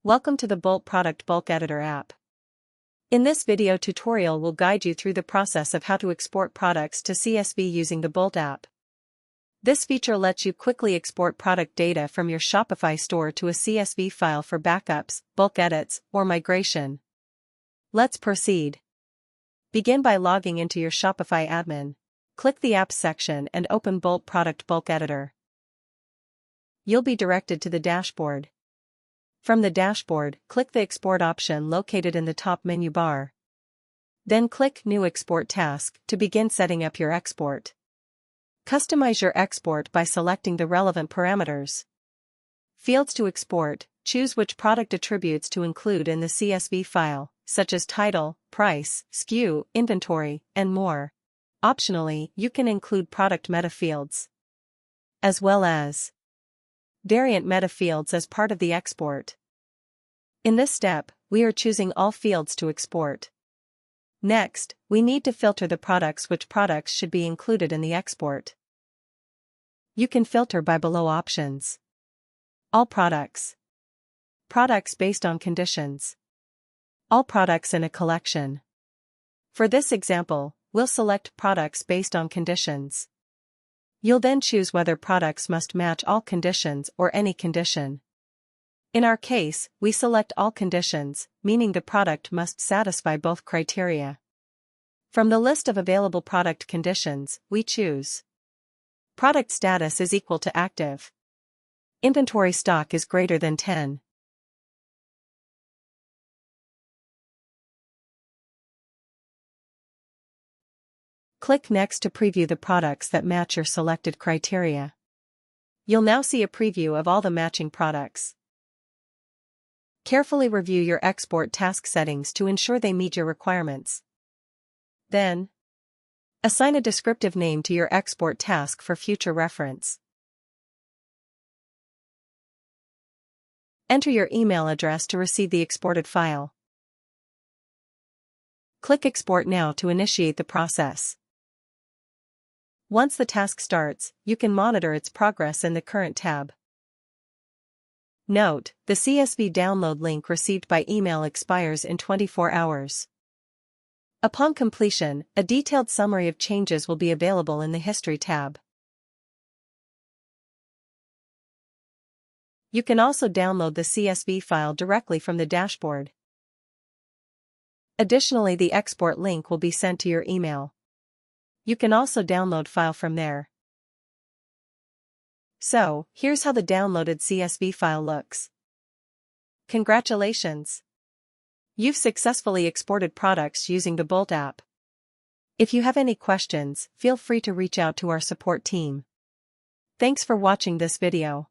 Welcome to the Bolt Product Bulk Editor app. In this video tutorial we'll guide you through the process of how to export products to CSV using the Bolt app. This feature lets you quickly export product data from your Shopify store to a CSV file for backups, bulk edits, or migration. Let's proceed. Begin by logging into your Shopify admin. Click the Apps section and open Bolt Product Bulk Editor. You'll be directed to the dashboard. From the dashboard, click the Export option located in the top menu bar. Then click New Export Task to begin setting up your export. Customize your export by selecting the relevant parameters. Fields to export: choose which product attributes to include in the CSV file, such as title, price, SKU, inventory, and more. Optionally, you can include product metafields, as well as variant metafields as part of the export. In this step, we are choosing all fields to export. Next, we need to filter the which products should be included in the export. You can filter by below options: all products, products based on conditions, all products in a collection. For this example, we'll select products based on conditions. You'll then choose whether products must match all conditions or any condition. In our case, we select all conditions, meaning the product must satisfy both criteria. From the list of available product conditions, we choose product status is equal to active. Inventory stock is greater than 10. Click Next to preview the products that match your selected criteria. You'll now see a preview of all the matching products. Carefully review your export task settings to ensure they meet your requirements. Then, assign a descriptive name to your export task for future reference. Enter your email address to receive the exported file. Click Export Now to initiate the process. Once the task starts, you can monitor its progress in the Current tab. Note: the CSV download link received by email expires in 24 hours. Upon completion, a detailed summary of changes will be available in the History tab. You can also download the CSV file directly from the dashboard. Additionally, the export link will be sent to your email. You can also download file from there. So, here's how the downloaded CSV file looks. Congratulations! You've successfully exported products using the Bolt app. If you have any questions, feel free to reach out to our support team. Thanks for watching this video.